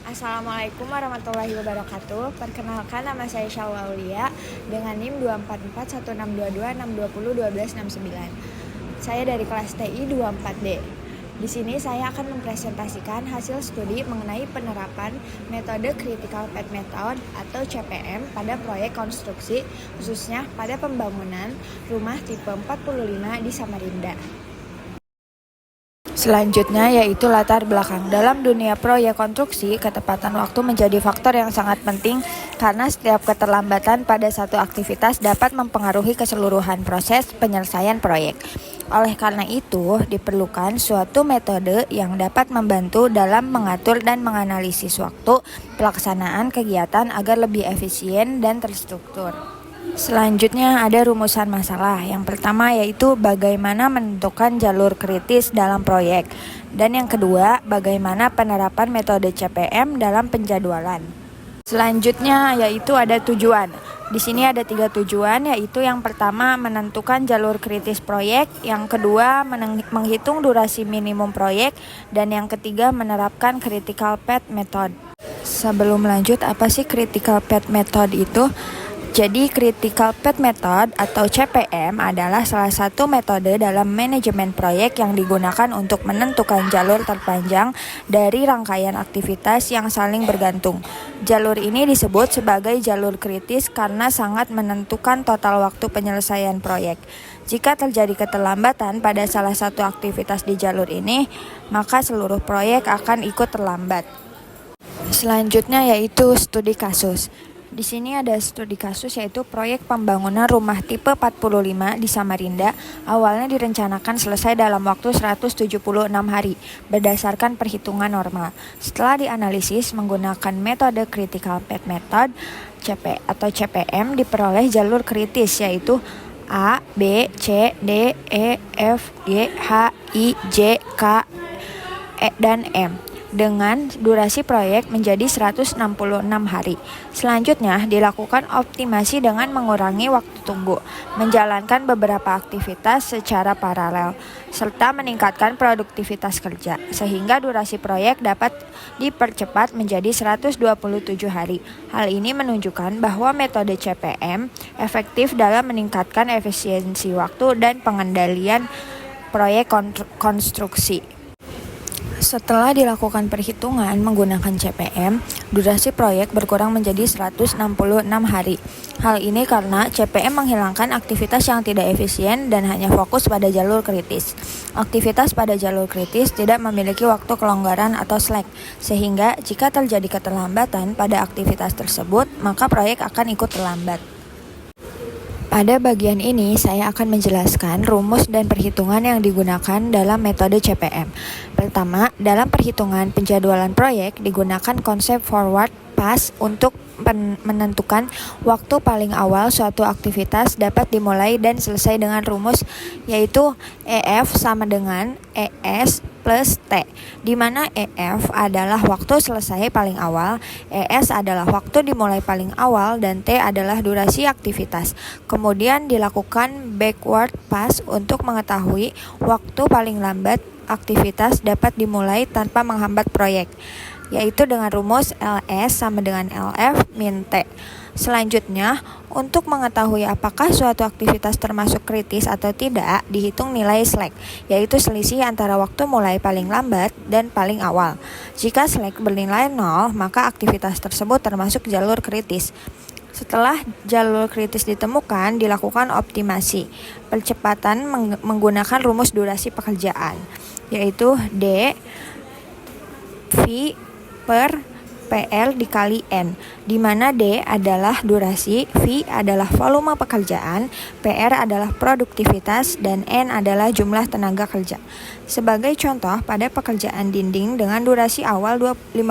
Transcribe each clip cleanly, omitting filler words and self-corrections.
Assalamualaikum warahmatullahi wabarakatuh. Perkenalkan, nama saya Syawal Aulia dengan NIM 2441622621269. Saya dari kelas TI 24D. Di sini saya akan mempresentasikan hasil studi mengenai penerapan metode Critical Path Method atau CPM pada proyek konstruksi, khususnya pada pembangunan rumah tipe 45 di Samarinda. Selanjutnya yaitu latar belakang. Dalam dunia proyek konstruksi, ketepatan waktu menjadi faktor yang sangat penting karena setiap keterlambatan pada satu aktivitas dapat mempengaruhi keseluruhan proses penyelesaian proyek. Oleh karena itu, diperlukan suatu metode yang dapat membantu dalam mengatur dan menganalisis waktu pelaksanaan kegiatan agar lebih efisien dan terstruktur. Selanjutnya ada rumusan masalah. Yang pertama yaitu bagaimana menentukan jalur kritis dalam proyek. Dan yang kedua, bagaimana penerapan metode CPM dalam penjadwalan. Selanjutnya yaitu ada tujuan. Di sini ada 3 tujuan, yaitu yang pertama menentukan jalur kritis proyek, yang kedua menghitung durasi minimum proyek, dan yang ketiga menerapkan Critical Path Method. Sebelum lanjut, apa sih Critical Path Method itu? Jadi Critical Path Method atau CPM adalah salah satu metode dalam manajemen proyek yang digunakan untuk menentukan jalur terpanjang dari rangkaian aktivitas yang saling bergantung. Jalur ini disebut sebagai jalur kritis karena sangat menentukan total waktu penyelesaian proyek. Jika terjadi keterlambatan pada salah satu aktivitas di jalur ini, maka seluruh proyek akan ikut terlambat. Selanjutnya yaitu studi kasus. Di sini ada studi kasus yaitu proyek pembangunan rumah tipe 45 di Samarinda. Awalnya direncanakan selesai dalam waktu 176 hari berdasarkan perhitungan normal. Setelah dianalisis menggunakan metode Critical Path Method CPM, diperoleh jalur kritis yaitu A, B, C, D, E, F, G, H, I, J, K, E, dan M dengan durasi proyek menjadi 166 hari. Selanjutnya dilakukan optimasi dengan mengurangi waktu tunggu, menjalankan beberapa aktivitas secara paralel, serta meningkatkan produktivitas kerja, sehingga durasi proyek dapat dipercepat menjadi 127 hari. Hal ini menunjukkan bahwa metode CPM efektif dalam meningkatkan efisiensi waktu dan pengendalian proyek konstruksi. Setelah dilakukan perhitungan menggunakan CPM, durasi proyek berkurang menjadi 166 hari. Hal ini karena CPM menghilangkan aktivitas yang tidak efisien dan hanya fokus pada jalur kritis. Aktivitas pada jalur kritis tidak memiliki waktu kelonggaran atau slack, sehingga jika terjadi keterlambatan pada aktivitas tersebut, maka proyek akan ikut terlambat. Pada bagian ini, saya akan menjelaskan rumus dan perhitungan yang digunakan dalam metode CPM. Pertama, dalam perhitungan penjadwalan proyek digunakan konsep forward pass untuk menentukan waktu paling awal suatu aktivitas dapat dimulai dan selesai dengan rumus yaitu EF sama dengan ES plus T, di mana EF adalah waktu selesai paling awal, ES adalah waktu dimulai paling awal, dan T adalah durasi aktivitas. Kemudian dilakukan backward pass untuk mengetahui waktu paling lambat aktivitas dapat dimulai tanpa menghambat proyek, yaitu dengan rumus LS sama dengan LF min T. Selanjutnya, untuk mengetahui apakah suatu aktivitas termasuk kritis atau tidak, dihitung nilai slack, yaitu selisih antara waktu mulai paling lambat dan paling awal. Jika slack bernilai 0, maka aktivitas tersebut termasuk jalur kritis. Setelah jalur kritis ditemukan, dilakukan optimasi, percepatan menggunakan rumus durasi pekerjaan, yaitu D V per PL dikali N, di mana D adalah durasi, V adalah volume pekerjaan, PR adalah produktivitas, dan N adalah jumlah tenaga kerja. Sebagai contoh, pada pekerjaan dinding dengan durasi awal 52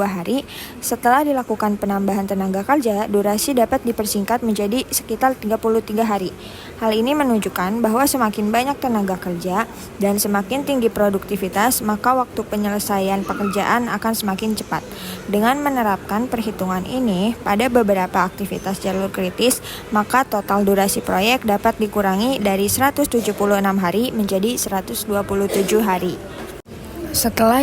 hari, setelah dilakukan penambahan tenaga kerja, durasi dapat dipersingkat menjadi sekitar 33 hari. Hal ini menunjukkan bahwa semakin banyak tenaga kerja dan semakin tinggi produktivitas, maka waktu penyelesaian pekerjaan akan semakin cepat. Dengan menerapkan perhitungan ini pada beberapa aktivitas jalur kritis, maka total durasi proyek dapat dikurangi dari 176 hari menjadi 127 hari. Setelah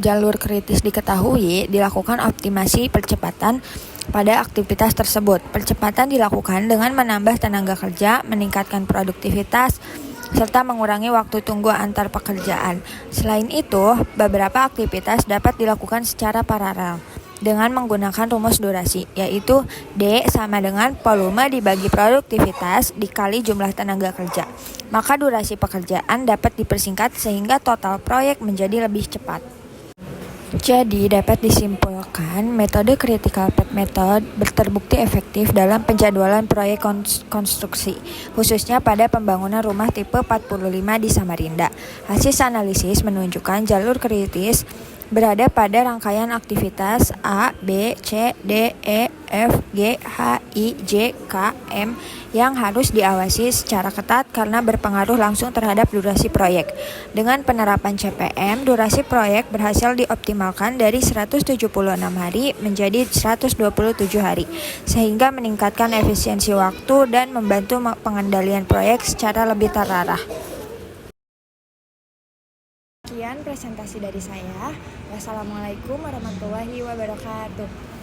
jalur kritis diketahui, dilakukan optimasi percepatan pada aktivitas tersebut. Percepatan dilakukan dengan menambah tenaga kerja, meningkatkan produktivitas, serta mengurangi waktu tunggu antar pekerjaan. Selain itu, beberapa aktivitas dapat dilakukan secara paralel dengan menggunakan rumus durasi, yaitu D sama dengan volume dibagi produktivitas dikali jumlah tenaga kerja. Maka durasi pekerjaan dapat dipersingkat sehingga total proyek menjadi lebih cepat. Jadi dapat disimpulkan metode critical path method terbukti efektif dalam penjadwalan proyek konstruksi, khususnya pada pembangunan rumah tipe 45 di Samarinda. Hasil analisis menunjukkan jalur kritis berada pada rangkaian aktivitas A, B, C, D, E, F, G, H, I, J, K, M yang harus diawasi secara ketat karena berpengaruh langsung terhadap durasi proyek. Dengan penerapan CPM, durasi proyek berhasil dioptimalkan dari 176 hari menjadi 127 hari, sehingga meningkatkan efisiensi waktu dan membantu pengendalian proyek secara lebih terarah. Sekian presentasi dari saya. Wassalamualaikum warahmatullahi wabarakatuh.